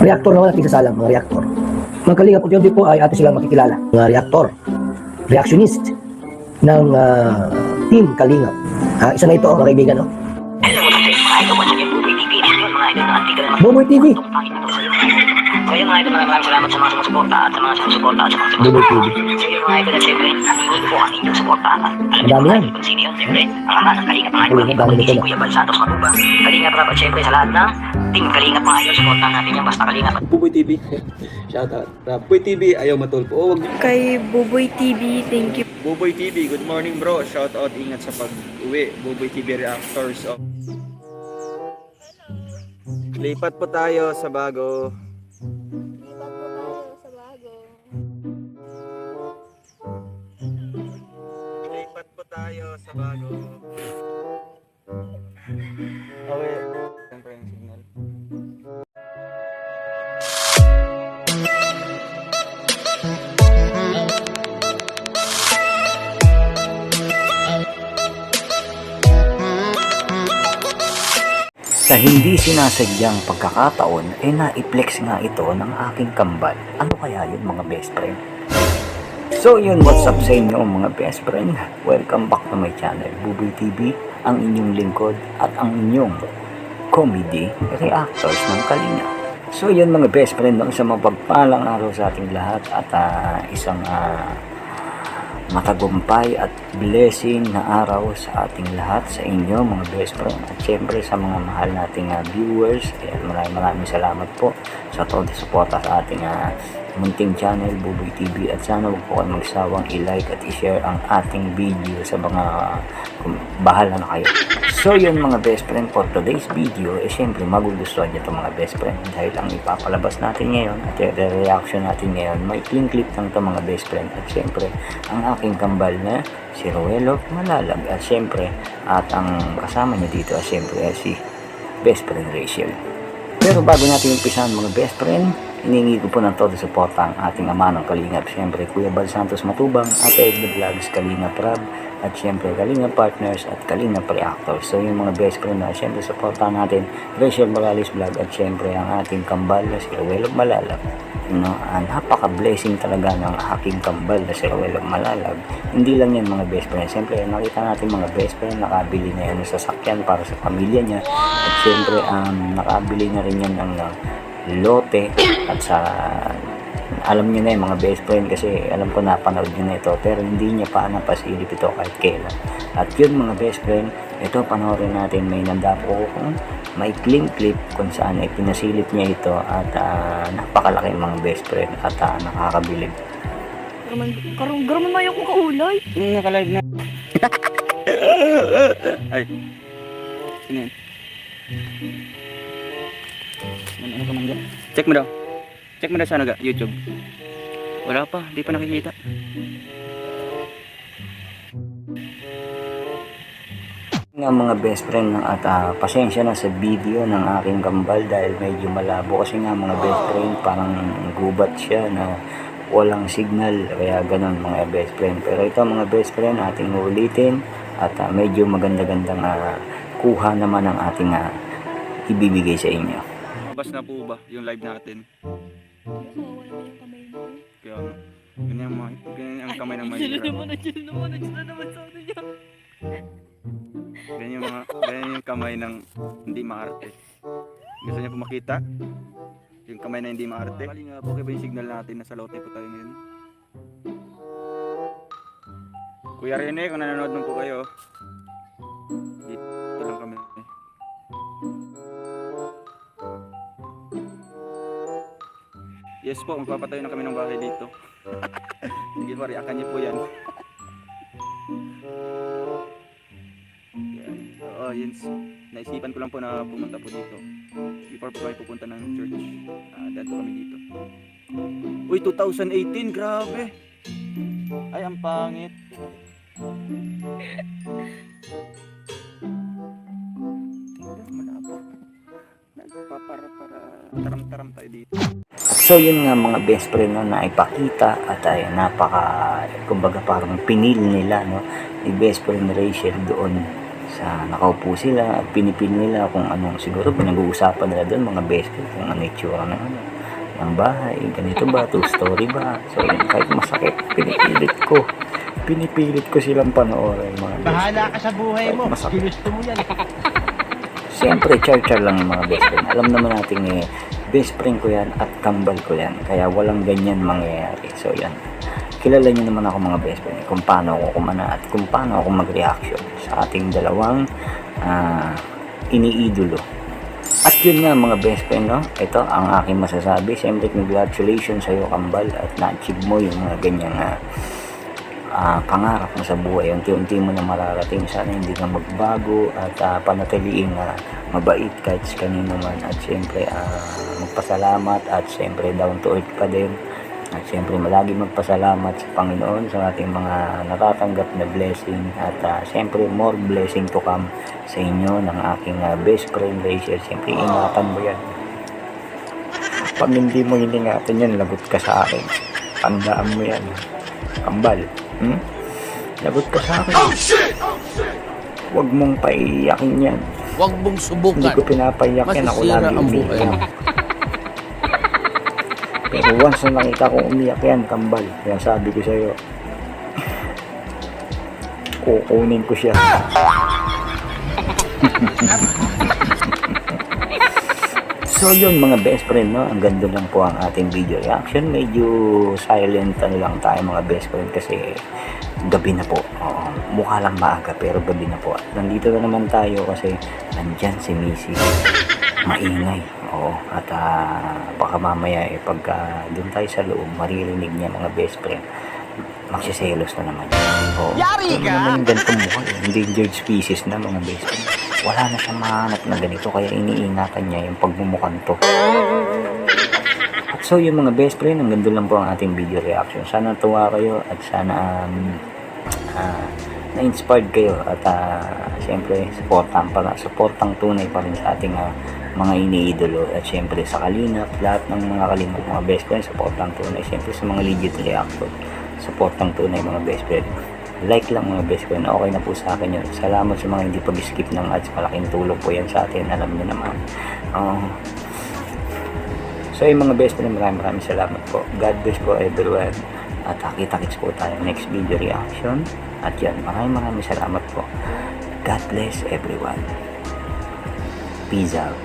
Reactor naman ang pinsasalang, mga reactor. Mga Kalingap, unti-unti po ay atin silang makikilala. Mga reactor, reactionist ng Team Kalingap. Isa na ito, mga kaibigan. No? Buboy TV. Kaya mga idol, maraming salamat sa mga sumusuporta at sa mga sumusuporta at sa mga Buboy TV. Sige mga idol, at siyempre, naningi po ang inyong suportahan. Alam Madami niyo yan. kung sino yun, siyempre, ang ama ng Kalingap mga idol, Madami ako nito si na. Kuya Bal Santos Matuba. Kalingap Rap at siyempre sa lahat ng Team Kalingap mga idol, suportahan natin yan, basta Kalingap. Buboy TV. Shout out. Buboy TV, ayaw matulpo. Oh, wag. Kay Buboy TV, thank you. Buboy TV, good morning bro. Shout out, ingat sa pag-uwi. Buboy TV reactors. Oh. Lipat po tayo sa bago. Lipat po tayo sa bago. Okay. Siyempre yung signal. Sa hindi sinasadyang pagkakataon, naiplex nga ito ng aking kambal. Ano kaya yun mga best friend? So yun, what's up sa inyo mga best friend? Welcome back to my channel, Buboy TV, ang inyong lingkod at ang inyong comedy reactors ng Kalingap. So yun mga best friend, isang mapagpalang araw sa ating lahat at isang matagumpay at blessing na araw sa ating lahat, sa inyo mga best friend at syempre sa mga mahal nating viewers. Maraming salamat po sa todo suporta sa ating munting channel Buboy TV, at sana huwag po kayo magsawang i-like at i-share ang ating video sa mga bahala na kayo. So yun mga best friend, for today's video syempre magugustuhan nyo ito mga best friend, dahil ang ipapalabas natin ngayon at reaction natin ngayon may clean clip lang ito mga best friend, at syempre ang aking kambal na si Ruelo Malalag, at syempre at ang kasama niya dito syempre si best friend Rachel. Pero bago natin umpisahan mga best friend, hiningi ko po ng todo suporta ang ating ama ng Kalingap, syempre Kuya Bal Santos Matubang, Ate Edna Vlogs, Kalingap Rab, at syempre Kalingap Partners at Kalingap Reactors. So yung mga best friend na syempre suportahan natin Rachel Morales Vlog, at syempre ang ating kambal na si Ruelo Malalag. Napaka-blessing talaga ng aking kambal na si Ruelo Malalag. Hindi lang yan mga best friend, syempre nakita natin mga best friend nakabili na yan ng sasakyan para sa pamilya niya, at syempre nakabili na rin yan ng lote, at sa alam niyo na yung mga best friend, kasi alam ko napanood niyo na ito, pero hindi niya pa napasilip ito kahit kailan. At yun mga best friend, ito panoorin natin, may nandapo kung may clean clip kung saan ay pinasilip niya ito, at napakalaki mga best friend at nakakabilib. Garaman mayo ko kaulay. Naka-live na. Ay. Sino yun? Ano ka man dyan? Check mo daw. Check mo daw sa YouTube. Wala pa, di pa nakikita. Nga mga best friend, at pasensya na sa video ng aking kambal dahil medyo malabo, kasi nga mga best friend parang gubat siya na walang signal, kaya ganun mga best friend. Pero ito mga best friend, ating ulitin, at medyo maganda-gandang kuha naman ang ating ibibigay sa inyo. Mabas na po ba yung live natin? Kaya ganyan ang kamay ng mahirap. Ganyan yung kamay ng hindi maarte. Gusto niyo po makita? Yung kamay na hindi maarte. Bali nga po, okay ba yung signal natin? Nasa lote po tayo ngayon. Kuya Rene, kung nanonood nun po kayo, dito lang kami. Yes po, magpapatayo na kami ng bahay dito. Sige po, reakan niyo po yan. Oo, yun. Naisipan ko lang po na pumunta po dito. Before po kami pupunta ng church. Dahil po kami dito. Uy, 2018, grabe! Ay, ang pangit. Para taram-taram tayo dito. So yun nga mga best friend na ipakita, at ay kumbaga parang pinil nila ni best friend Rachel doon sa nakaupo sila at pinipili nila kung anong siguro pinag-uusapan nila doon mga best friend, kung ano yung tsura ng ano ng bahay, ganito ba, two story ba. So yun, kahit masakit, pinipilit ko silang panoorin mga best friend. Bahala ka sa buhay mo. Kahit masakit. Ginusto mo yan. Siyempre, char-char lang yung mga best friend. Alam naman natin best friend ko yan at kambal ko yan. Kaya walang ganyan mangyayari. So yan, kilala nyo naman ako mga best friend, kung paano ako kumana at kung paano ako mag-reaction sa ating dalawang iniidolo. At yun nga mga best friend, no? Ito ang aking masasabi. Siyempre, congratulations sa iyo kambal at na-achieve mo yung mga ganyang pangarap mo sa buhay. Unti-unti mo na mararating. Sana hindi ka magbago at panatiliing mabait kahit kanino man. At siyempre, magpasalamat at siyempre down to earth pa din. At siyempre malagi magpasalamat sa Panginoon sa ating mga natatanggap na blessing at siyempre more blessing to come sa inyo ng aking best friend Rachel. Siyempre ingatan mo yan. Pag hindi mo iningatan yan, lagot ka sa akin. Tandaan mo yan. Kambal. Lagot ka sa akin. Huwag mong paiyakin yan. Huwag mong subukan. Hindi ko pinapaiyak yan. Ako Masisira lagi ang buhay umiiyak. mo. Pero once na nakita kong umiyak yan, kambal. Kaya sabi ko sa'yo, kukunin ko siya. So yun mga best friend, no? Ang ganda lang po ang ating video reaction. Medyo silent lang tayo mga best friend kasi gabi na po. Oo, mukha lang maaga pero gabi na po. At nandito na naman tayo kasi nandyan si Missy. Maingay. Oo. At baka mamaya pagka doon tayo sa loob, maririnig niya mga best friend. Magsiselos na naman. Oo. Yari ka! Ano naman yung ganitong mukha. Endangered species na mga best friend. Wala na siyang mahanap na ganito kaya iniingatan niya yung pagmumukan to. At so yung mga best friend, ang ganda lang po ang ating video reaction. Sana tuwa kayo at sana na-inspired kayo at siyempre supportang tunay pa rin sa ating mga iniidolo at siyempre sa Kalingap, lahat ng mga Kalingap mga best friend, supportang tunay. Siyempre sa mga legit reactor, supportang tunay mga best friend. Like lang mga best friend, okay na po sa akin yun. Salamat sa mga hindi pag-skip ng ads, malaking tulong po yan sa atin, alam niyo naman. So yung mga best friend, maraming salamat po. God bless po everyone. At kita-kits po tayo next video reaction. At yan, maraming salamat po. God bless everyone. Peace out.